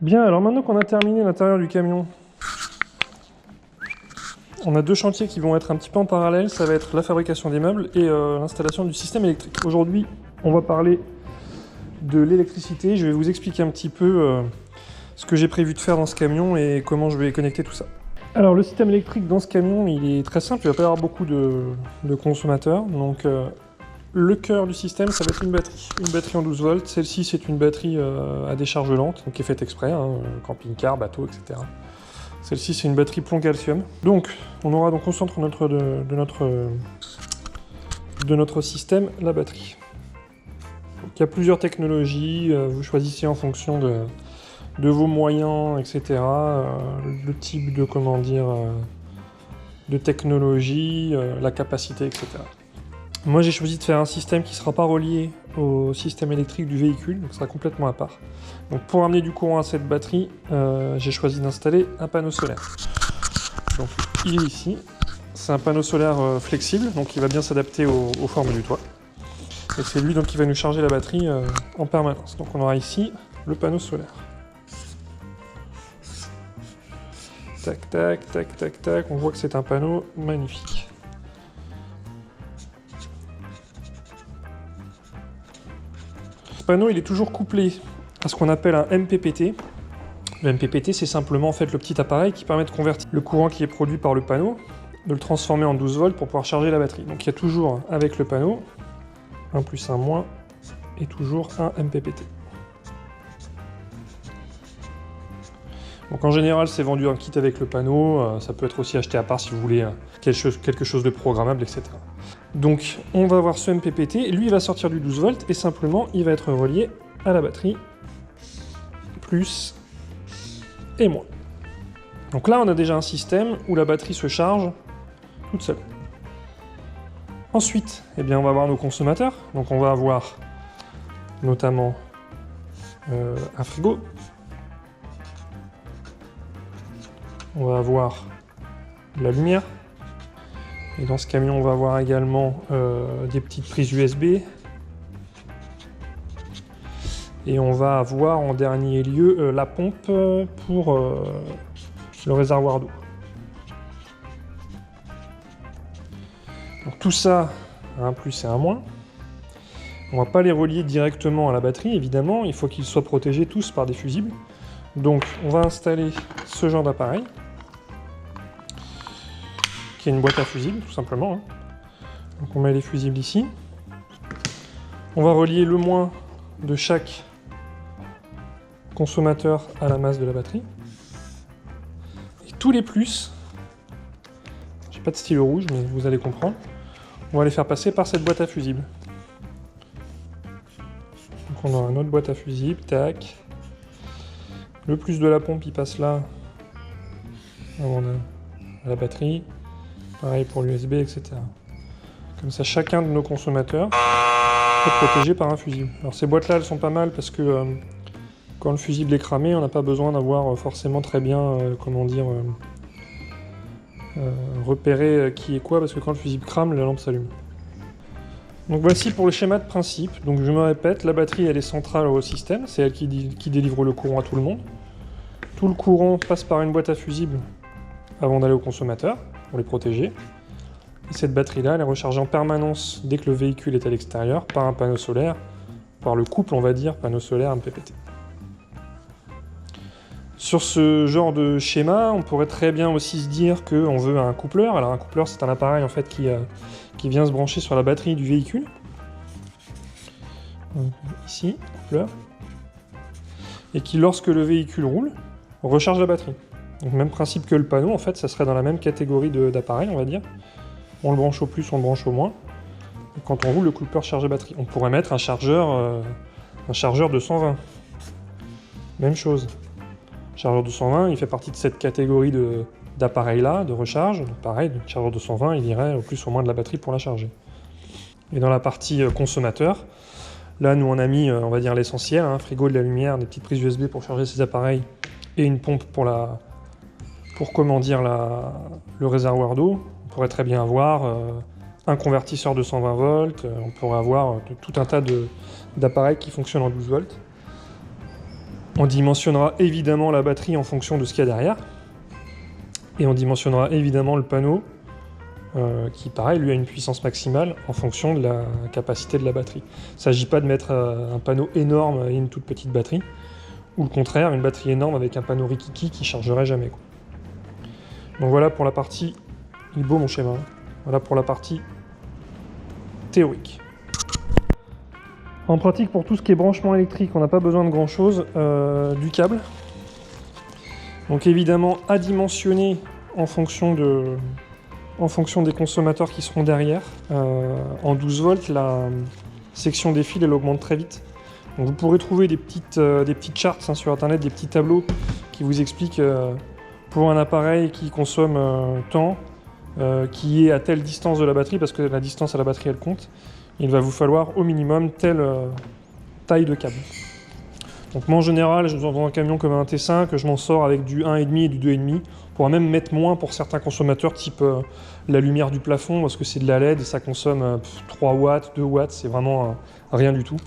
Bien, alors maintenant qu'on a terminé l'intérieur du camion, on a deux chantiers qui vont être un petit peu en parallèle. Ça va être la fabrication des meubles et l'installation du système électrique. Aujourd'hui, on va parler de l'électricité. Je vais vous expliquer un petit peu ce que j'ai prévu de faire dans ce camion et comment je vais connecter tout ça. Alors le système électrique dans ce camion, il est très simple. Il ne va pas y avoir beaucoup de consommateurs. Donc le cœur du système, ça va être une batterie. Une batterie en 12 volts. Celle-ci, c'est une batterie à décharge lente, donc qui est faite exprès, hein, camping-car, bateau, etc. Celle-ci, c'est une batterie plomb-calcium. Donc, on aura donc au centre de notre système la batterie. Donc, il y a plusieurs technologies. Vous choisissez en fonction de vos moyens, etc. Le type de, de technologie, la capacité, etc. Moi, j'ai choisi de faire un système qui ne sera pas relié au système électrique du véhicule, donc ce sera complètement à part. Donc pour amener du courant à cette batterie, j'ai choisi d'installer un panneau solaire. Donc il est ici. C'est un panneau solaire flexible, donc il va bien s'adapter aux formes du toit. Et c'est lui donc qui va nous charger la batterie en permanence. Donc on aura ici le panneau solaire. Tac, tac, tac, tac, tac. On voit que c'est un panneau magnifique. Ce panneau, il est toujours couplé à ce qu'on appelle un MPPT. Le MPPT, c'est simplement en fait le petit appareil qui permet de convertir le courant qui est produit par le panneau, de le transformer en 12 volts pour pouvoir charger la batterie. Donc il y a toujours avec le panneau, 1 plus 1 moins, et toujours un MPPT. Donc en général, c'est vendu en kit avec le panneau, ça peut être aussi acheté à part si vous voulez quelque chose de programmable, etc. Donc on va avoir ce MPPT, lui il va sortir du 12 volts et simplement il va être relié à la batterie, plus et moins. Donc là on a déjà un système où la batterie se charge toute seule. Ensuite, eh bien, on va avoir nos consommateurs, donc on va avoir notamment un frigo, on va avoir de la lumière, et dans ce camion on va avoir également des petites prises USB, et on va avoir en dernier lieu la pompe pour le réservoir d'eau. Donc tout ça, un plus et un moins. On ne va pas les relier directement à la batterie, évidemment, il faut qu'ils soient protégés tous par des fusibles. Donc on va installer ce genre d'appareil, qui est une boîte à fusibles, tout simplement. Hein. Donc on met les fusibles ici. On va relier le moins de chaque consommateur à la masse de la batterie. Et tous les plus, j'ai pas de stylo rouge, mais vous allez comprendre, on va les faire passer par cette boîte à fusibles. Donc on aura une autre boîte à fusibles, tac. Le plus de la pompe, il passe là, avant la batterie. Pareil pour l'USB, etc. Comme ça, chacun de nos consommateurs est protégé par un fusible. Alors ces boîtes-là, elles sont pas mal parce que quand le fusible est cramé, on n'a pas besoin d'avoir forcément très bien, repéré qui est quoi, parce que quand le fusible crame, la lampe s'allume. Donc voici pour le schéma de principe. Donc je me répète, la batterie, elle est centrale au système, c'est elle qui délivre le courant à tout le monde. Tout le courant passe par une boîte à fusibles avant d'aller au consommateur, pour les protéger. Et cette batterie-là, elle est rechargée en permanence dès que le véhicule est à l'extérieur par un panneau solaire, par le couple, on va dire, panneau solaire MPPT. Sur ce genre de schéma, on pourrait très bien aussi se dire qu'on veut un coupleur. Alors un coupleur, c'est un appareil en fait qui vient se brancher sur la batterie du véhicule. Donc, ici, coupleur. Et qui, lorsque le véhicule roule, recharge la batterie. Donc même principe que le panneau, en fait, ça serait dans la même catégorie d'appareil, on va dire. On le branche au plus, on le branche au moins. Et quand on roule, le coupleur charge la batterie. On pourrait mettre un chargeur de 120. Même chose. Le chargeur de 120, il fait partie de cette catégorie d'appareils-là, de recharge. Donc pareil, le chargeur de 120, il irait au plus ou moins de la batterie pour la charger. Et dans la partie consommateur, là, nous, on a mis, on va dire, l'essentiel, un frigo, de la lumière, des petites prises USB pour charger ces appareils, et une pompe pour le réservoir d'eau. On pourrait très bien avoir un convertisseur de 120 volts, on pourrait avoir tout un tas d'appareils qui fonctionnent en 12 volts. On dimensionnera évidemment la batterie en fonction de ce qu'il y a derrière. Et on dimensionnera évidemment le panneau qui, pareil, lui a une puissance maximale en fonction de la capacité de la batterie. Il ne s'agit pas de mettre un panneau énorme et une toute petite batterie, ou le contraire, une batterie énorme avec un panneau rikiki qui ne chargerait jamais, quoi. Donc voilà pour la partie... Il est beau mon schéma, hein. Voilà pour la partie théorique. En pratique, pour tout ce qui est branchement électrique, on n'a pas besoin de grand chose, du câble. Donc évidemment, à dimensionner en fonction des consommateurs qui seront derrière. En 12 volts, la section des fils, elle augmente très vite. Donc vous pourrez trouver des petites charts, hein, sur internet, des petits tableaux qui vous expliquent pour un appareil qui consomme tant, qui est à telle distance de la batterie, parce que la distance à la batterie elle compte, il va vous falloir au minimum telle taille de câble. Donc moi en général, dans un camion comme un T5, je m'en sors avec du 1,5 et du 2,5. On pourra même mettre moins pour certains consommateurs, type la lumière du plafond, parce que c'est de la LED et ça consomme 3 watts, 2 watts, c'est vraiment rien du tout.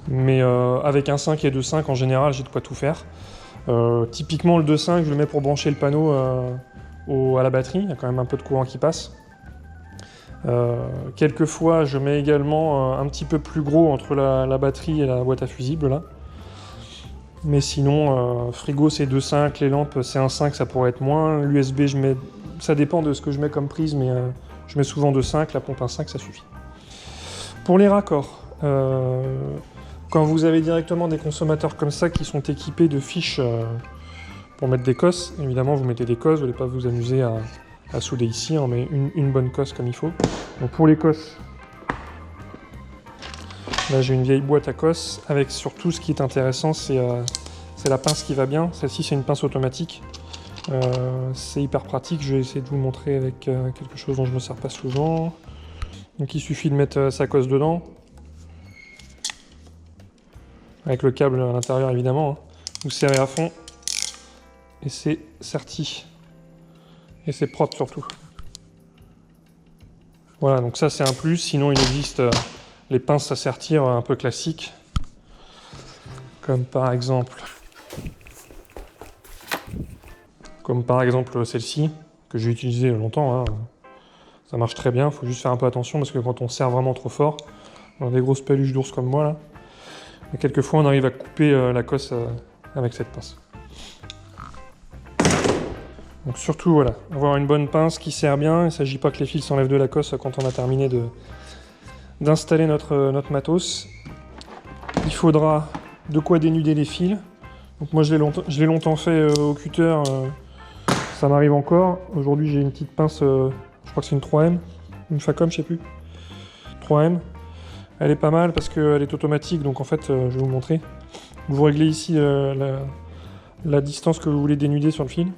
Mais avec un 5 et 2,5 en général, j'ai de quoi tout faire. Typiquement le 2,5, je le mets pour brancher le panneau à la batterie, il y a quand même un peu de courant qui passe. Quelquefois, je mets également un petit peu plus gros entre la batterie et la boîte à fusibles, là. Mais sinon, frigo c'est 2,5, les lampes c'est 1,5, ça pourrait être moins. L'USB, ça dépend de ce que je mets comme prise, mais je mets souvent 2,5, la pompe 1,5, ça suffit. Pour les raccords, quand vous avez directement des consommateurs comme ça qui sont équipés de fiches pour mettre des cosses, évidemment vous mettez des cosses, vous n'allez pas vous amuser à souder ici, on met une bonne cosse comme il faut. Donc pour les cosses, là j'ai une vieille boîte à cosses avec surtout ce qui est intéressant, c'est la pince qui va bien. Celle-ci c'est une pince automatique, c'est hyper pratique. Je vais essayer de vous montrer avec quelque chose dont je ne me sers pas souvent. Donc il suffit de mettre sa cosse dedans, avec le câble à l'intérieur évidemment, hein. Vous serrez à fond et c'est serti. Et c'est propre surtout. Voilà, donc ça c'est un plus. Sinon il existe les pinces à sertir un peu classiques, comme par exemple celle-ci, que j'ai utilisée longtemps, hein. Ça marche très bien, il faut juste faire un peu attention parce que quand on serre vraiment trop fort, on a des grosses peluches d'ours comme moi là, et quelquefois on arrive à couper la cosse avec cette pince. Donc surtout, voilà, avoir une bonne pince qui serre bien. Il ne s'agit pas que les fils s'enlèvent de la cosse quand on a terminé d'installer notre matos. Il faudra de quoi dénuder les fils. Donc moi je l'ai longtemps fait au cutter, ça m'arrive encore. Aujourd'hui j'ai une petite pince, je crois que c'est une 3M, une Facom, je sais plus. 3M. Elle est pas mal parce qu'elle est automatique, donc en fait je vais vous montrer. Vous réglez ici la distance que vous voulez dénuder sur le fil.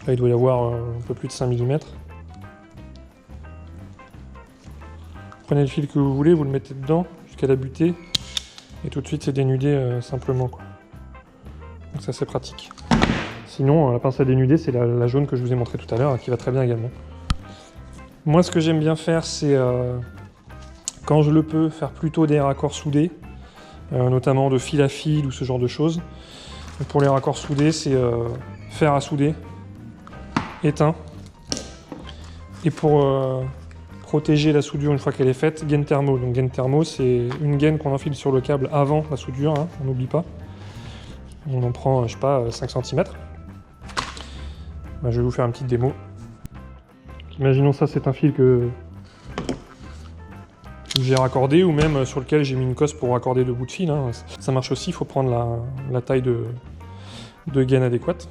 Là, il doit y avoir un peu plus de 5 mm. Prenez le fil que vous voulez, vous le mettez dedans jusqu'à la butée, et tout de suite c'est dénudé simplement, quoi. Donc ça c'est pratique. Sinon, la pince à dénuder, c'est la jaune que je vous ai montré tout à l'heure, qui va très bien également. Moi, ce que j'aime bien faire, c'est, quand je le peux, faire plutôt des raccords soudés, notamment de fil à fil ou ce genre de choses. Donc, pour les raccords soudés, c'est fer à souder, éteint. Et pour protéger la soudure une fois qu'elle est faite, gaine thermo. Donc gaine thermo, c'est une gaine qu'on enfile sur le câble avant la soudure, hein, on n'oublie pas. On en prend, je sais pas, 5 cm. Ben, je vais vous faire une petite démo. Imaginons ça, c'est un fil que j'ai raccordé, ou même sur lequel j'ai mis une cosse pour raccorder 2 bouts de fil, hein. Ça marche aussi, il faut prendre la taille de gaine adéquate.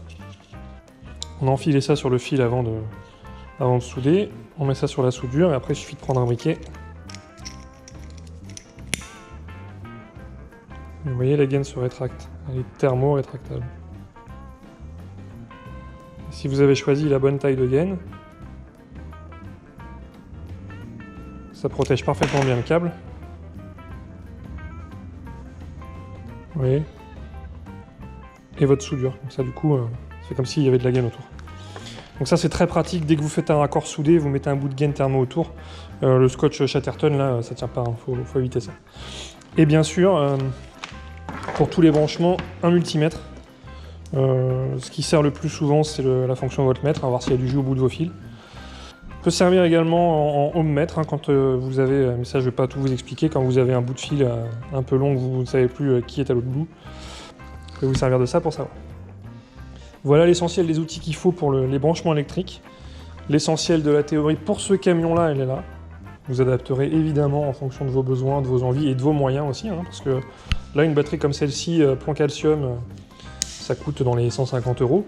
On a enfilé ça sur le fil avant de souder, on met ça sur la soudure et après il suffit de prendre un briquet. Vous voyez, la gaine se rétracte, elle est thermo-rétractable. Si vous avez choisi la bonne taille de gaine, ça protège parfaitement bien le câble. Vous voyez, et votre soudure, comme ça du coup c'est comme s'il y avait de la gaine autour. Donc ça c'est très pratique, dès que vous faites un raccord soudé, vous mettez un bout de gaine thermo autour. Le scotch Chatterton là, ça tient pas, hein. Faut éviter ça. Et bien sûr, pour tous les branchements, un multimètre. Ce qui sert le plus souvent, c'est la fonction voltmètre, à voir s'il y a du jus au bout de vos fils. Peut servir également en ohmmètre, hein, quand vous avez, mais ça je vais pas tout vous expliquer, quand vous avez un bout de fil un peu long, vous ne savez plus qui est à l'autre bout. Ça peut vous servir de ça pour savoir. Voilà l'essentiel des outils qu'il faut pour les branchements électriques. L'essentiel de la théorie pour ce camion-là, elle est là. Vous adapterez évidemment en fonction de vos besoins, de vos envies et de vos moyens aussi, hein, parce que là, une batterie comme celle-ci, plomb calcium, ça coûte dans les 150 €.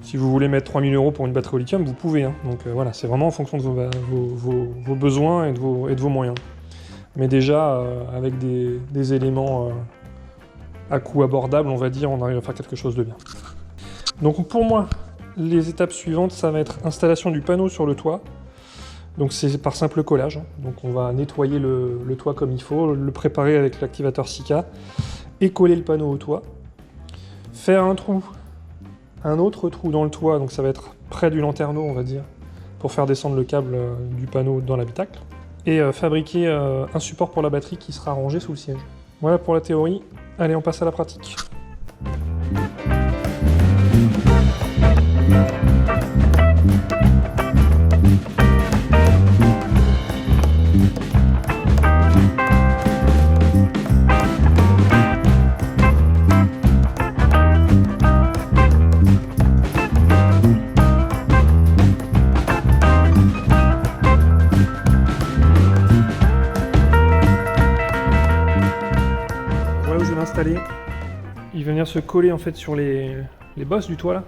Si vous voulez mettre 3000 € pour une batterie au lithium, vous pouvez. Hein. Donc voilà, c'est vraiment en fonction de vos besoins et de vos moyens. Mais déjà, avec des éléments à coût abordable, on va dire, on arrive à faire quelque chose de bien. Donc pour moi, les étapes suivantes, ça va être installation du panneau sur le toit. Donc c'est par simple collage. Donc on va nettoyer le toit comme il faut, le préparer avec l'activateur Sika et coller le panneau au toit. Faire un autre trou dans le toit, donc ça va être près du lanterneau, on va dire, pour faire descendre le câble du panneau dans l'habitacle. Et fabriquer un support pour la batterie qui sera rangé sous le siège. Voilà pour la théorie. Allez, on passe à la pratique. Il va venir se coller en fait sur les bosses du toit là.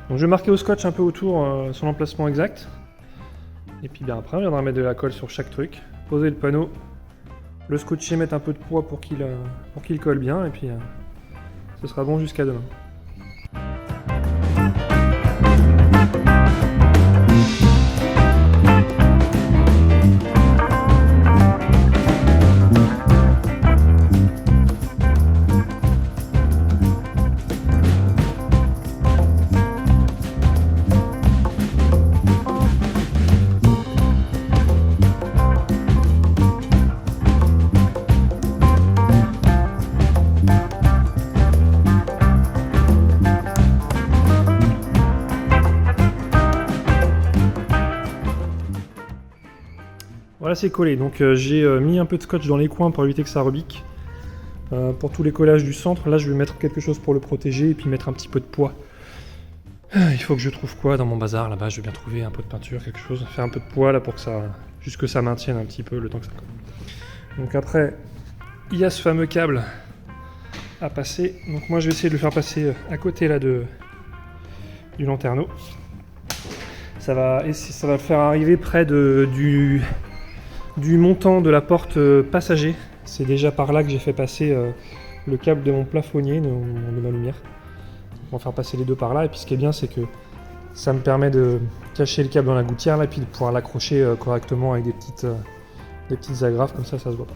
Donc je vais marquer au scotch un peu autour son emplacement exact. Et puis bien après on viendra mettre de la colle sur chaque truc, poser le panneau, le scotcher, mettre un peu de poids pour qu'il colle bien et puis ce sera bon jusqu'à demain. Voilà, c'est collé. Donc j'ai mis un peu de scotch dans les coins pour éviter que ça rebique. Pour tous les collages du centre, là je vais mettre quelque chose pour le protéger et puis mettre un petit peu de poids. Il faut que je trouve quoi dans mon bazar là-bas. Je vais bien trouver un peu de peinture, quelque chose. Faire un peu de poids là pour que ça, juste que ça maintienne un petit peu le temps que ça colle. Donc après, il y a ce fameux câble à passer. Donc moi je vais essayer de le faire passer à côté là du lanterneau. Ça va le faire arriver près du montant de la porte passager. C'est déjà par là que j'ai fait passer le câble de mon plafonnier, de ma lumière. On va faire passer les deux par là, et puis ce qui est bien, c'est que ça me permet de cacher le câble dans la gouttière là, et puis de pouvoir l'accrocher correctement avec des petites agrafes, comme ça se voit pas.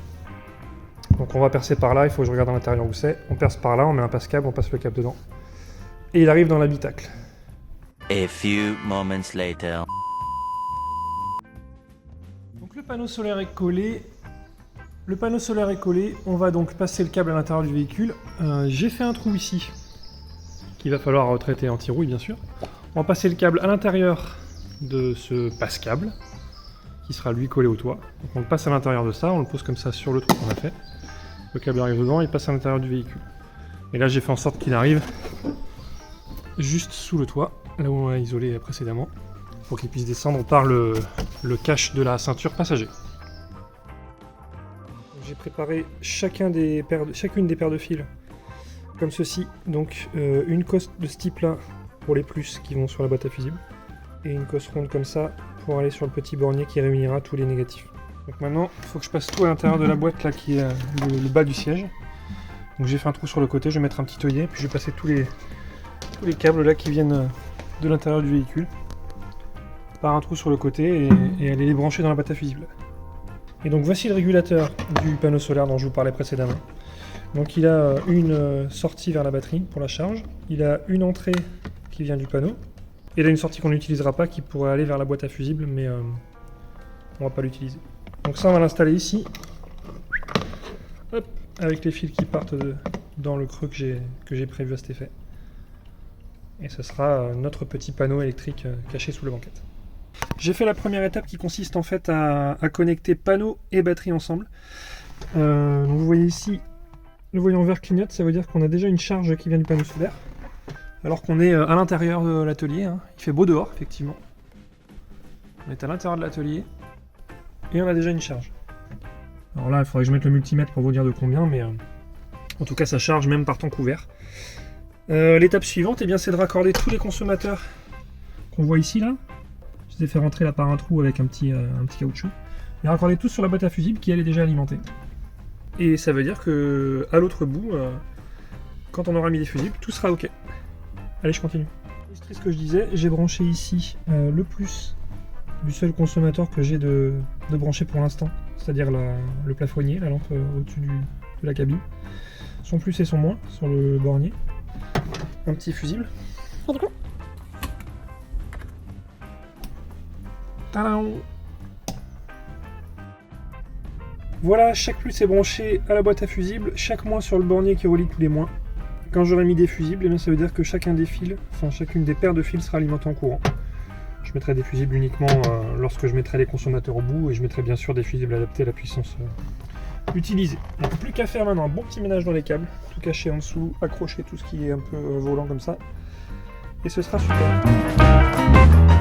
Donc on va percer par là, il faut que je regarde à l'intérieur où c'est. On perce par là, on met un passe-câble, on passe le câble dedans. Et il arrive dans l'habitacle. A few moments later. Le panneau solaire est collé. On va donc passer le câble à l'intérieur du véhicule. J'ai fait un trou ici, qu'il va falloir retraiter anti-rouille bien sûr. On va passer le câble à l'intérieur de ce passe-câble, qui sera lui collé au toit. Donc on le passe à l'intérieur de ça, on le pose comme ça sur le trou qu'on a fait. Le câble arrive dedans, il passe à l'intérieur du véhicule. Et là j'ai fait en sorte qu'il arrive juste sous le toit, là où on l'a isolé précédemment, pour qu'il puisse descendre par le cache de la ceinture passager. J'ai préparé chacune des paires de fils comme ceci. Donc une cosse de ce type là pour les plus qui vont sur la boîte à fusibles, et une cosse ronde comme ça pour aller sur le petit bornier qui réunira tous les négatifs. Donc maintenant il faut que je passe tout à l'intérieur de la boîte là qui est le bas du siège. Donc j'ai fait un trou sur le côté, je vais mettre un petit œillet, puis je vais passer tous les câbles là qui viennent de l'intérieur du véhicule par un trou sur le côté et aller les brancher dans la boîte à fusibles. Et donc voici le régulateur du panneau solaire dont je vous parlais précédemment. Donc il a une sortie vers la batterie pour la charge, il a une entrée qui vient du panneau, et il a une sortie qu'on n'utilisera pas qui pourrait aller vers la boîte à fusibles, mais on va pas l'utiliser. Donc ça on va l'installer ici. Hop, avec les fils qui partent dans le creux que j'ai prévu à cet effet. Et ce sera notre petit panneau électrique caché sous la banquette. J'ai fait la première étape qui consiste en fait à connecter panneau et batterie ensemble. Donc vous voyez ici, le voyant vert clignote, ça veut dire qu'on a déjà une charge qui vient du panneau solaire. Alors qu'on est à l'intérieur de l'atelier, hein. Il fait beau dehors, effectivement. On est à l'intérieur de l'atelier et on a déjà une charge. Alors là, il faudrait que je mette le multimètre pour vous dire de combien, mais en tout cas, ça charge même par temps couvert. L'étape suivante, eh bien, c'est de raccorder tous les consommateurs qu'on voit ici, là. Je les ai fait rentrer là par un trou avec un petit caoutchouc. Et raccorder tous sur la boîte à fusibles qui, elle, est déjà alimentée. Et ça veut dire que à l'autre bout, quand on aura mis les fusibles, tout sera OK. Allez, je continue. C'est ce que je disais, j'ai branché ici le plus du seul consommateur que j'ai de brancher pour l'instant, c'est-à-dire le plafonnier, la lampe au-dessus de la cabine. Son plus et son moins sur le bornier. Un petit fusible. Et du coup, tadam! Voilà, chaque plus est branché à la boîte à fusibles, chaque moins sur le bornier qui relie tous les moins. Quand j'aurai mis des fusibles, eh bien, ça veut dire que chacun des fils, enfin chacune des paires de fils sera alimentée en courant. Je mettrai des fusibles uniquement lorsque je mettrai les consommateurs au bout, et je mettrai bien sûr des fusibles adaptés à la puissance utilisée. Donc plus qu'à faire maintenant un bon petit ménage dans les câbles, tout cacher en dessous, accrocher tout ce qui est un peu volant comme ça, et ce sera super.